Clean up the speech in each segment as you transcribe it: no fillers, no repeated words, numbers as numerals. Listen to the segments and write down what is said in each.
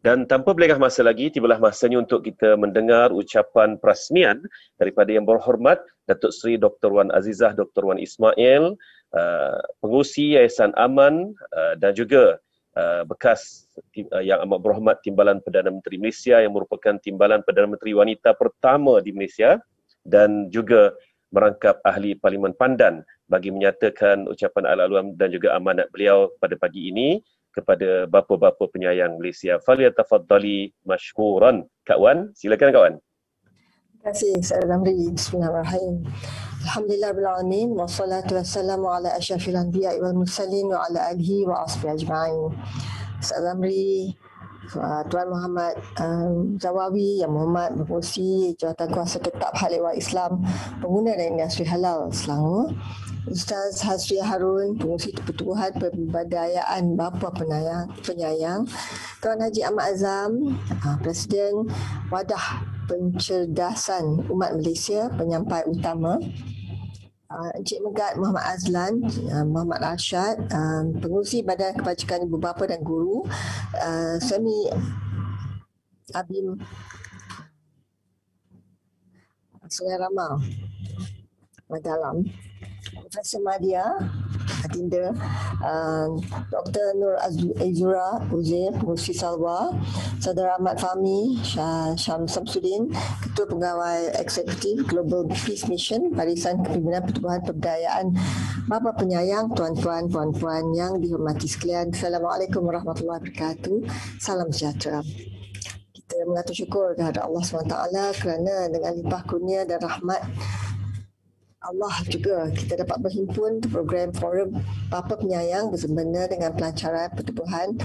Dan tanpa berlengah masa lagi, tibalah masanya untuk kita mendengar ucapan perasmian daripada Yang Berhormat Datuk Seri Dr. Wan Azizah Dr. Wan Ismail, pengurusi Yayasan Aman dan juga bekas Yang Amat Berhormat Timbalan Perdana Menteri Malaysia yang merupakan Timbalan Perdana Menteri wanita pertama di Malaysia dan juga merangkap ahli Parlimen Pandan bagi menyatakan ucapan al-alwam dan juga amanat beliau pada pagi ini kepada bapa-bapa penyayang Malaysia. Falyatafaddali mashkuran. Kak Wan, silakan Kak Wan. Terima kasih Ustaz Ramli. Bismillahirrahmanirrahim. Alhamdulillahirrahmanirrahim. Wassalatu wassalamu ala asyrafil anbiya'i wal mursalin wa ala alihi wa ashabihi ajma'in. Ustaz Ramli, Tuan Muhammad Zawawi, Yang Berhormat Pengerusi Jawatan Kuasa Tetap Hal Ehwal Islam Pengguna dan Industri Halal Selangor, Ustaz Hasri Harun, Pengerusi Pertubuhan Pemberdayaan Bapa Penyayang, Tuan Haji Ahmad Azam, Presiden Wadah Pencerdasan Umat Malaysia, Penyampai Utama, Encik Megat Muhammad Azlan, Muhammad Arsyad, Pengerusi Badan Kebajikan Ibu Bapa dan Guru, Semi Abim Sungai Ramal Madalam, Profesor Madia Adinda, Dr. Nur Azura Uzair, Pengurusi Salwa, Saudara Ahmad Fahmi Syam Samsudin, Ketua Pegawai Eksekutif Global Peace Mission, Barisan Kepimpinan Pertubuhan Pemberdayaan Bapa Penyayang, tuan-tuan, puan-puan yang dihormati sekalian. Assalamualaikum warahmatullahi wabarakatuh. Salam sejahtera. Kita mengatur syukur kepada Allah SWT kerana dengan limpah kurnia dan rahmat Allah juga kita dapat berhimpun untuk program Forum Bapa Penyayang bersempena dengan pelancaran pertubuhan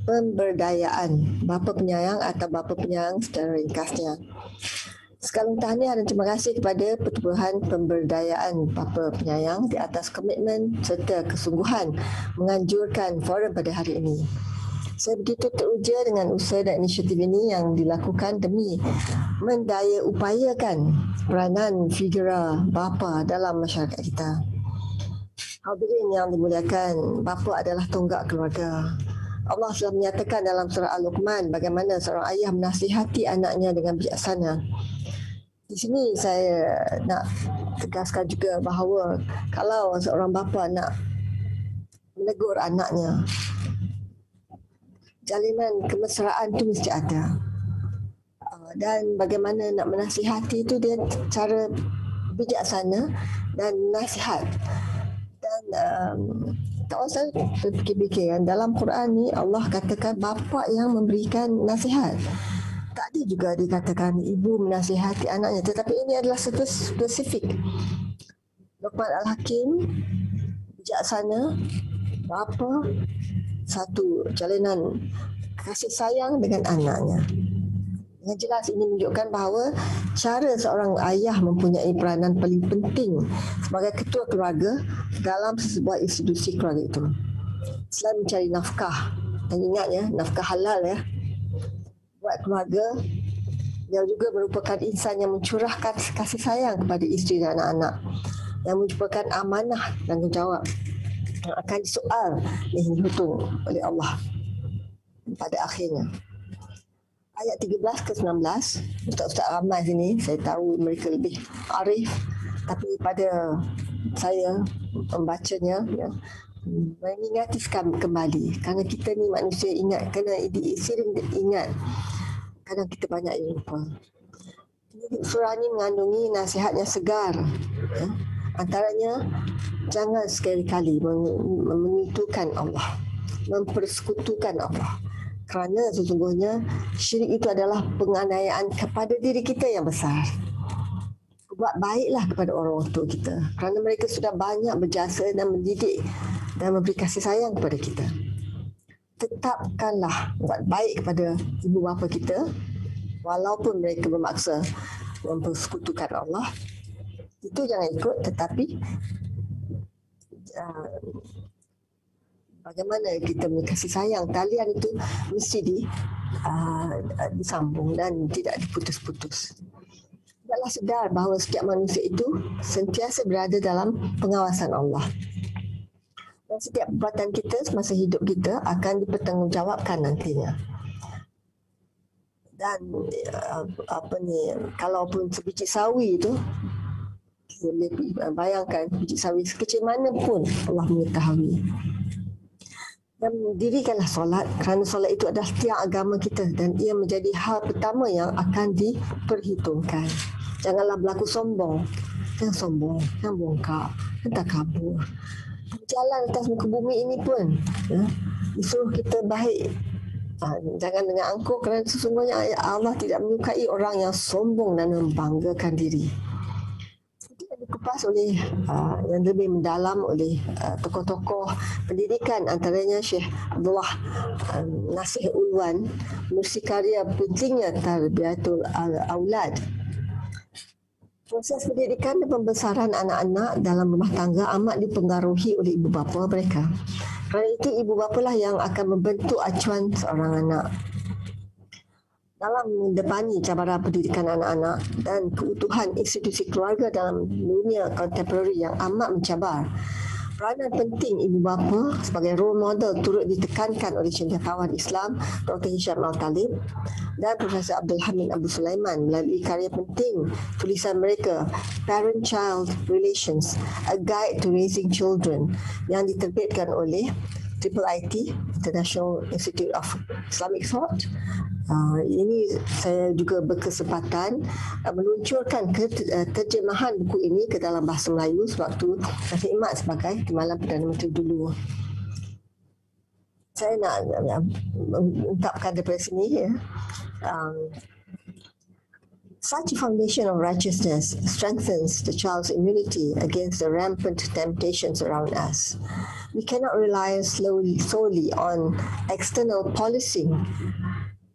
pemberdayaan Bapa Penyayang atau Bapa Penyayang secara ringkasnya. Sekali tahniah dan terima kasih kepada Pertubuhan Pemberdayaan Bapa Penyayang di atas komitmen serta kesungguhan menganjurkan forum pada hari ini. Saya begitu teruja dengan usaha dan inisiatif ini yang dilakukan demi mendaya upayakan peranan figura bapa dalam masyarakat kita. Hadirin yang dimuliakan, bapa adalah tonggak keluarga. Allah telah menyatakan dalam surah Al-Luqman bagaimana seorang ayah menasihati anaknya dengan bijaksana. Di sini saya nak tegaskan juga bahawa kalau seorang bapa nak menegur anaknya, jalinan kemesraan itu mesti ada. Dan bagaimana nak menasihati itu dia cara bijaksana dan nasihat. Dan tak usah berfikir-fikir kan, dalam Quran ni Allah katakan bapa yang memberikan nasihat. Tak ada juga dikatakan ibu menasihati anaknya, tetapi ini adalah satu spesifik. Luqman Al-Hakim bijaksana, bapa, satu jalinan kasih sayang dengan anaknya. Yang jelas ini menunjukkan bahawa cara seorang ayah mempunyai peranan paling penting sebagai ketua keluarga dalam sebuah institusi keluarga itu. Selain mencari nafkah, dan ingat ya, nafkah halal ya, buat keluarga, dia juga merupakan insan yang mencurahkan kasih sayang kepada isteri dan anak-anak, yang merupakan amanah dan tanggungjawab yang akan disoal dan dihitung oleh Allah pada akhirnya. Ayat 13 ke 19, Ustaz-Ustaz ramai sini, saya tahu mereka lebih arif, tapi pada saya membacanya ya, mengingatkan kembali, kerana kita ni manusia ingat, kena sering ingat, kadang kita banyak lupa. Surah ini mengandungi nasihat yang segar ya. Antaranya, jangan sekali-kali menyekutukan Allah, mempersekutukan Allah. Kerana sesungguhnya syirik itu adalah penganiayaan kepada diri kita yang besar. Buat baiklah kepada orang tua kita, kerana mereka sudah banyak berjasa dan mendidik dan memberi kasih sayang kepada kita. Tetapkanlah buat baik kepada ibu bapa kita, walaupun mereka bermaksa mempersekutukan Allah. Itu jangan ikut, tetapi bagaimana kita kasih sayang, talian itu mesti disambung dan tidak diputus-putus. Tidaklah sedar bahawa setiap manusia itu sentiasa berada dalam pengawasan Allah. Dan setiap perbuatan kita semasa hidup kita akan dipertanggungjawabkan nantinya. Dan kalaupun sebiji sawi itu, boleh bayangkan biji sawi sekecil mana pun Allah mengetahui. Dan dirikanlah solat kerana solat itu adalah tiang agama kita dan ia menjadi hal pertama yang akan diperhitungkan. Janganlah berlaku sombong. Jangan sombong, jangan bongkak, jangan takabur. Jalan atas muka bumi ini pun disuruh kita baik. Jangan dengan angkuh kerana sesungguhnya Allah tidak menyukai orang yang sombong dan membanggakan diri. Dikupas oleh yang lebih mendalam oleh tokoh-tokoh pendidikan, antaranya Syekh Abdullah Nasih Ulwan, menerusi karya pentingnya Tarbiyatul Aulad. Proses pendidikan dan pembesaran anak-anak dalam rumah tangga amat dipengaruhi oleh ibu bapa mereka. Kerana itu ibu bapa lah yang akan membentuk acuan seorang anak. Dalam mendepani cabaran pendidikan anak-anak dan keutuhan institusi keluarga dalam dunia kontemporari yang amat mencabar, peranan penting ibu bapa sebagai role model turut ditekankan oleh cendekiawan Islam Dr. Hisham Al-Talib dan Profesor Abdul Hamid Abu Sulaiman melalui karya penting tulisan mereka Parent-Child Relations, A Guide to Raising Children yang diterbitkan oleh IIIT, International Institute of Islamic Thought. Ini saya juga berkesempatan meluncurkan terjemahan buku ini ke dalam bahasa Melayu sewaktu saya khidmat sebagai Timbalan Perdana Menteri dulu. Saya nak ungkapkan daripada sini such a foundation of righteousness strengthens the child's immunity against the rampant temptations around us. We cannot rely solely on external policing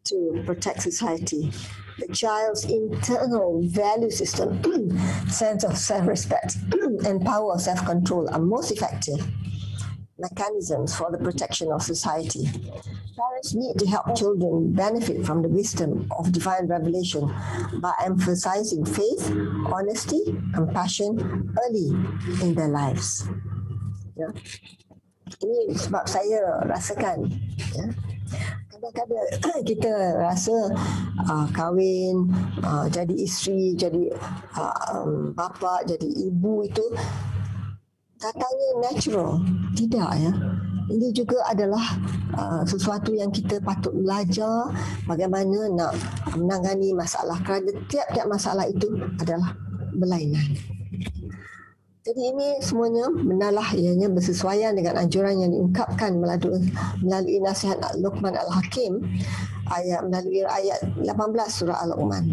to protect society. The child's internal value system, sense of self-respect, and power of self-control are most effective mechanisms for the protection of society. Parents need to help children benefit from the wisdom of divine revelation by emphasizing faith, honesty, compassion early in their lives. Ya. Ini sebab saya rasakan, ya, kadang-kadang kita rasa kahwin, jadi isteri, jadi bapa, jadi ibu itu datangnya natural. Tidak, ya. Ini juga adalah sesuatu yang kita patut belajar bagaimana nak menangani masalah kerana tiap-tiap masalah itu adalah berlainan. Jadi ini semuanya benarlah ianya bersesuaian dengan anjuran yang diungkapkan melalui nasihat Luqman Al-Hakim melalui ayat 18 surah Al-Luqman.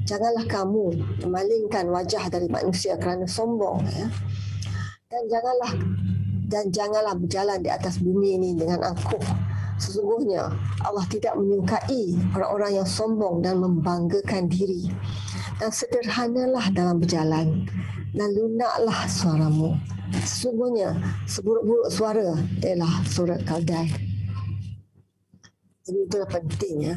Janganlah kamu memalingkan wajah dari manusia kerana sombong, ya. Dan janganlah berjalan di atas bumi ini dengan angkuh. Sesungguhnya Allah tidak menyukai orang-orang yang sombong dan membanggakan diri. Dan sederhanalah dalam berjalan dan lunaklah suaramu. Sesungguhnya seburuk-buruk suara ialah suara keldai. Jadi itulah penting, ya.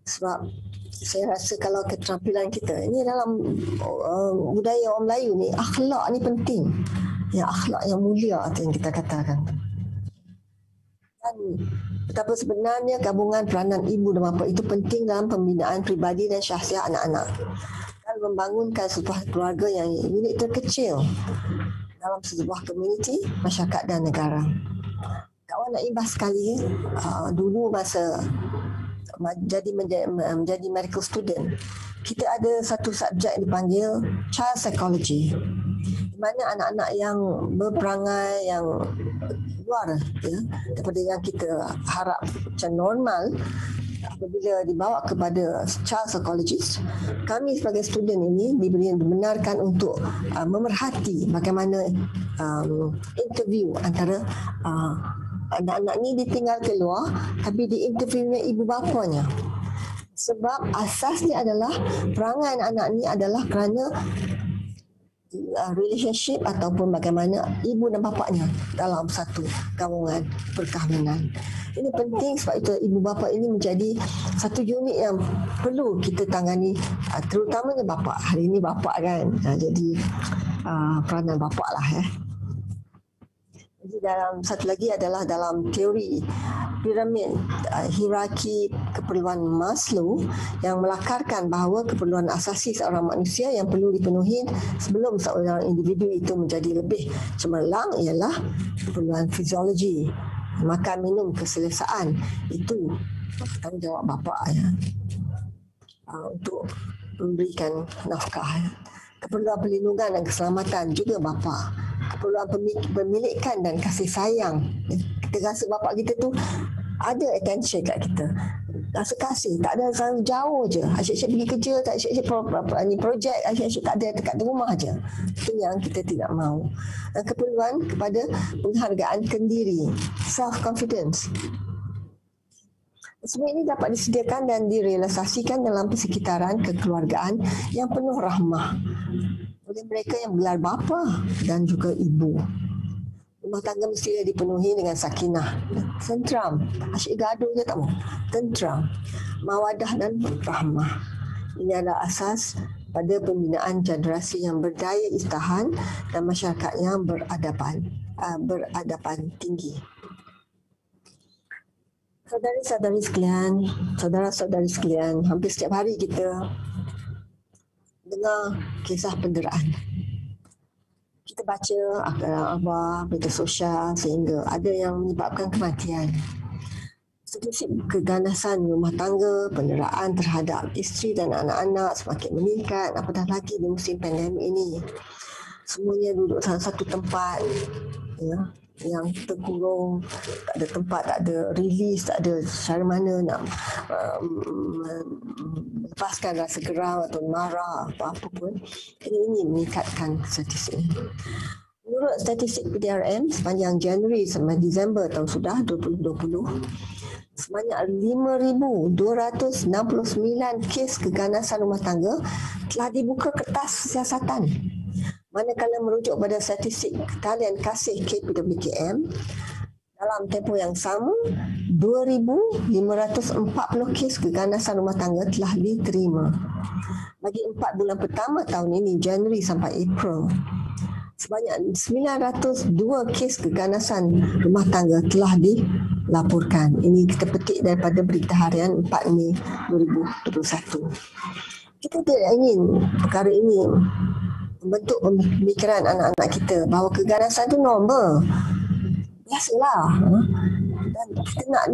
Sebab saya rasa kalau keterampilan kita ini dalam budaya orang Melayu ni, akhlak ni penting. Ya, akhlak yang mulia yang kita katakan. Dan betapa sebenarnya gabungan peranan ibu dan bapa itu penting dalam pembinaan peribadi dan syahsiah anak-anak dan membangunkan sebuah keluarga yang unit terkecil dalam sebuah komuniti, masyarakat dan negara. Kawan nak imbas sekali, dulu masa menjadi medical student, kita ada satu subjek dipanggil child psychology, di mana anak-anak yang berperangai yang luar, ya, daripada yang kita harap macam normal, apabila dibawa kepada child psychologist, kami sebagai student ini dibenarkan untuk memerhati bagaimana interview antara anak-anak ni ditinggal keluar tapi diinterviewnya ibu bapanya. Sebab asasnya adalah perangai anak-anak ni adalah kerana relationship ataupun bagaimana ibu dan bapaknya dalam satu gabungan perkahwinan. Ini penting sebab itu ibu bapa ini menjadi satu unit yang perlu kita tangani, terutamanya bapa. Hari ini bapa kan, jadi peranan bapa lah, ya. Jadi dalam satu lagi adalah dalam teori piramid hierarki keperluan Maslow yang melakarkan bahawa keperluan asasi seorang manusia yang perlu dipenuhi sebelum seorang individu itu menjadi lebih cemerlang ialah keperluan fiziologi, makan, minum, keselesaan. Itu tanggungjawab bapa ya, untuk memberikan nafkah. Keperluan perlindungan dan keselamatan juga bapa. Keperluan pemilikan dan kasih sayang. Kita rasa bapa kita tu ada attention kat kita, rasa kasih, tak ada selalu jauh je, asyik-asyik pergi kerja, tak asyik-asyik projek, asyik-asyik tak ada dekat rumah je. Itu yang kita tidak mahu. Dan keperluan kepada penghargaan kendiri, self confidence. Semua ini dapat disediakan dan direalisasikan dalam persekitaran kekeluargaan yang penuh rahmah oleh mereka yang bergelar bapa dan juga ibu. Rumah tangga mesti dipenuhi dengan sakinah, tentram, asyik gaduh je tak mau, tentram, mawadah dan rahmah. Ini adalah asas pada pembinaan generasi yang berdaya istahan dan masyarakat yang beradaban tinggi. Saudari-saudari sekalian, saudara-saudari sekalian, hampir setiap hari kita dengar kisah penderaan. Kita baca akhbar, media sosial sehingga ada yang menyebabkan kematian. Sedikit keganasan rumah tangga, penderaan terhadap isteri dan anak-anak semakin meningkat, apatah lagi di musim pandemik ini. Semuanya duduk dalam satu tempat, ya, yang terkurung, tak ada tempat, tak ada release, tak ada cara mana nak melepaskan rasa geram atau marah apa-apa pun. Ini meningkatkan statistik. Menurut statistik PDRM sepanjang Januari sampai Disember tahun sudah 2020, sebanyak 5,269 kes keganasan rumah tangga telah dibuka kertas siasatan. Manakala merujuk pada statistik talian kasih KPWKM, dalam tempoh yang sama, 2,540 kes keganasan rumah tangga telah diterima. Bagi 4 bulan pertama tahun ini, Januari sampai April, sebanyak 902 kes keganasan rumah tangga telah dilaporkan. Ini kita petik daripada Berita Harian 4 Mei 2021. Kita tidak ingin perkara ini membentuk pemikiran anak-anak kita bahawa keganasan itu normal. Biasalah. Dan kita nak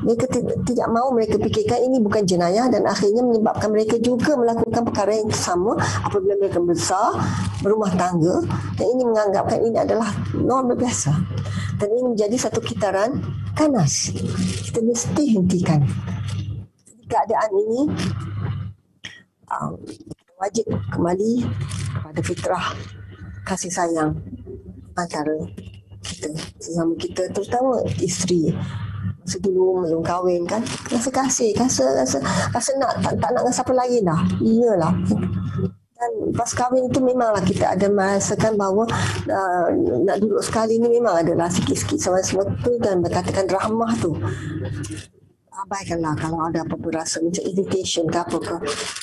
mereka tidak mahu mereka fikirkan ini bukan jenayah dan akhirnya menyebabkan mereka juga melakukan perkara yang sama apabila mereka besar, berumah tangga, dan ini menganggapkan ini adalah normal biasa. Dan ini menjadi satu kitaran ganas. Kita mesti hentikan keadaan ini. Wajib kembali kepada fitrah kasih sayang antara kita sesama kita, terutama isteri. Masa dulu belum kahwin kan, rasa kasih, rasa nak tak nak dengan siapa lain dah. Iyalah. Dan pas kahwin itu memanglah kita ada merasakan bahawa nak duduk sekali ni memang adalah sikit-sikit sama-sama tu, dan berkatakan rahmah tu. Abaikanlah kalau ada apa-apa rasa macam irritation ke apa ke,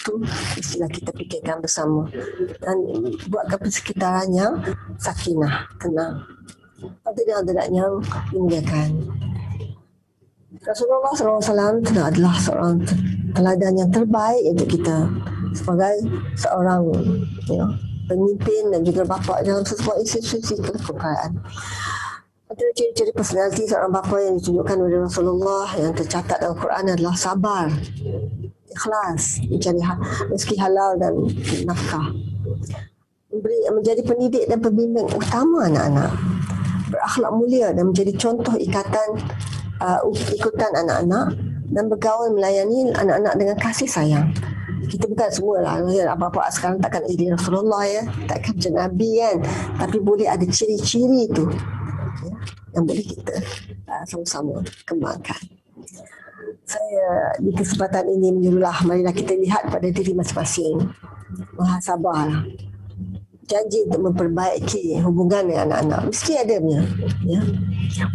tu istilah kita fikirkan bersama dan buatkan persekitaran yang sakinah, tenang, tidak yang dimuliakan. Rasulullah SAW adalah seorang teladan yang terbaik untuk kita sebagai seorang pemimpin dan juga bapa dalam sebuah institusi kekeluargaan. Antara ciri-ciri personaliti seorang bapa yang ditunjukkan oleh Rasulullah yang tercatat dalam Quran adalah sabar, ikhlas, mencari rezeki halal dan nafkah, menjadi pendidik dan pembimbing utama anak-anak, berakhlak mulia dan menjadi contoh ikutan anak-anak, dan bergaul melayani anak-anak dengan kasih sayang. Kita bukan semualah apa-apa sekarang takkan jadi Rasulullah ya, takkan jadi Nabi kan, tapi boleh ada ciri-ciri itu yang boleh kita sama-sama kembangkan. Saya di kesempatan ini menyuruhlah, marilah kita lihat pada diri masing-masing, muhasabah, janji untuk memperbaiki hubungan dengan anak-anak. Mesti ada punya. Ya.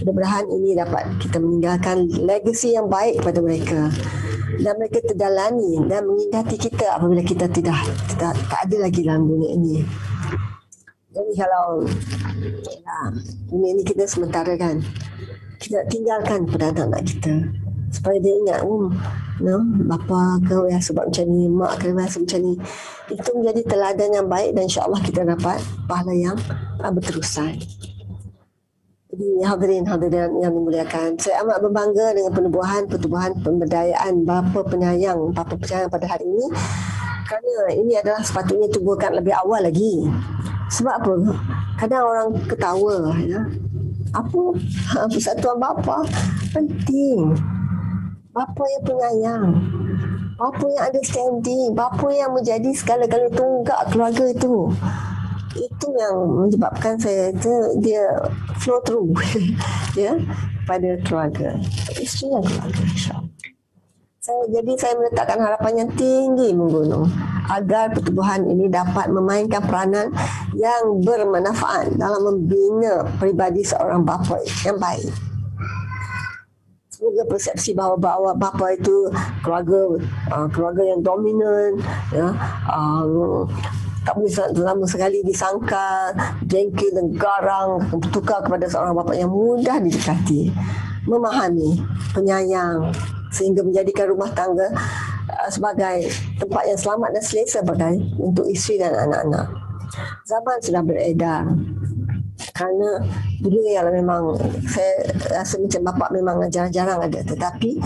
Mudah-mudahan ini dapat kita meninggalkan legasi yang baik kepada mereka dan mereka terdalani dan mengingati kita apabila kita tak ada lagi dalam dunia ini. Jadi kalau dunia ini kita sementara kan, kita tinggalkan pada anak-anak kita supaya dia ingat bapa kau yang sebab macam ni, mak kau yang sebab macam ni. Itu menjadi teladan yang baik dan insya-Allah kita dapat pahala yang berterusan. Jadi hadirin yang dimuliakan, saya amat berbangga dengan penubuhan pemberdayaan bapa penyayang pada hari ini, kerana ini adalah sepatutnya tubuhkan lebih awal lagi. Sebab apa? Kadang orang ketawa, ya. Apa persatuan bapa penting. Bapa yang penyayang, bapa yang understanding, bapa yang menjadi segala-galanya tunggak keluarga itu. Itu yang menyebabkan saya dia flow through ya pada keluarga, isteri dan keluarga, insya-Allah. Jadi saya meletakkan harapan yang tinggi menggunung agar pertubuhan ini dapat memainkan peranan yang bermanfaat dalam membina peribadi seorang bapa yang baik. Semoga persepsi bahawa bapa itu keluarga yang dominan, ya, tak boleh lama sekali disangkal, jengkel dan garang, bertukar kepada seorang bapa yang mudah didekati, memahami, penyayang, sehingga menjadikan rumah tangga sebagai tempat yang selamat dan selesa untuk isteri dan anak-anak. Zaman sudah beredar. Kerana dulu ialah memang saya rasa macam bapa memang jarang-jarang ada, tetapi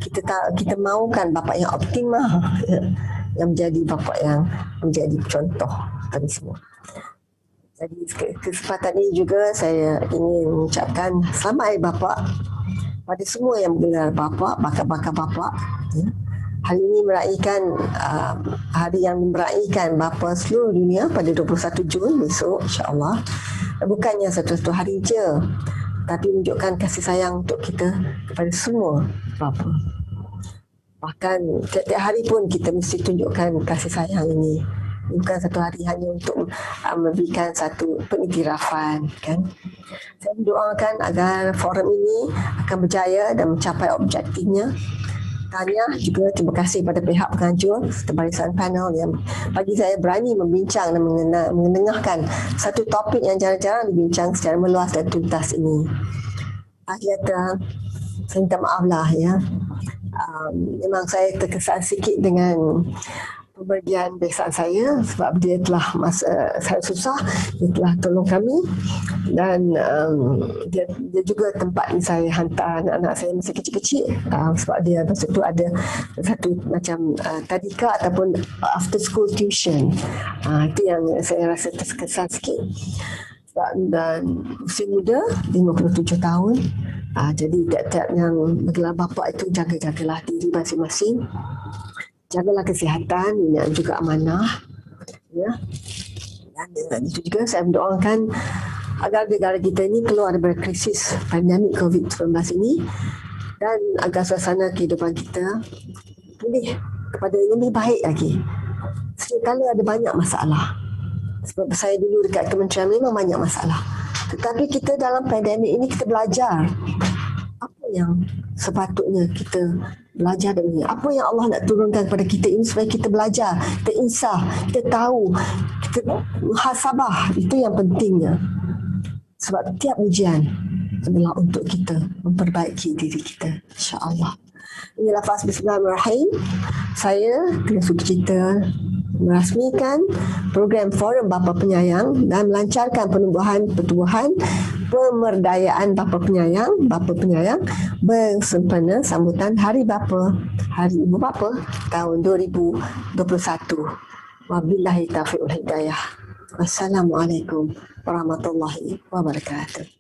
kita mahukan bapa yang optimal, yang menjadi bapa yang menjadi contoh kami semua. Jadi kesempatan ini juga saya ingin mengucapkan selamat Hari Bapa pada semua yang menggelar bapa, bakal-bakal bapa. Ya. Hari ini meraihkan hari yang meraihkan bapa seluruh dunia pada 21 Jun besok, insya-Allah. Bukannya satu-satu hari je, tapi menunjukkan kasih sayang untuk kita kepada semua bapa. Bahkan setiap hari pun kita mesti tunjukkan kasih sayang ini. Bukan satu hari hanya untuk memberikan satu pengiktirafan, kan. Saya mendoakan agar forum ini akan berjaya dan mencapai objektifnya. Tahniah juga terima kasih pada pihak penganjur serta barisan panel yang bagi saya berani membincang dan mendengarkan satu topik yang jarang-jarang dibincang secara meluas dan tuntas ini. Akhirnya saya minta maaf lah, ya. Memang saya terkesan sikit dengan pembagian besan saya sebab dia telah saya susah, dia telah tolong kami, dan dia juga tempat saya hantar anak-anak saya masa kecil-kecil, sebab dia masa tu ada satu macam tadika ataupun after school tuition. Itu yang saya rasa terkesan sikit. Dan usia muda 57 tahun. Jadi tiap-tiap yang bergelar bapa itu jaga-jagalah diri masing-masing. Jagalah kesihatan, ini juga amanah, ya. Dan dengan itu juga saya mendoakan agar negara kita ini keluar dari krisis pandemik COVID-19 ini, dan agar suasana kehidupan kita pulih kepada yang lebih baik lagi. Sekali ada banyak masalah. Sebab saya dulu dekat kementerian memang banyak masalah. Tetapi kita dalam pandemik ini kita belajar apa yang sepatutnya kita belajar dari ini. Apa yang Allah nak turunkan kepada kita ini supaya kita belajar, kita insaf, kita tahu, kita muhasabah. Itu yang pentingnya. Sebab tiap ujian adalah untuk kita memperbaiki diri kita, insya-Allah. Inilah lafaz bismillahirrahmanirrahim. Saya dengan sukacita merasmikan program Forum Bapa Penyayang dan melancarkan pertubuhan pemberdayaan bapa penyayang bersempena sambutan Hari Bapa, Hari Ibu Bapa tahun 2021. Wabillahi taufiq wal hidayah. Wassalamualaikum warahmatullahi wabarakatuh.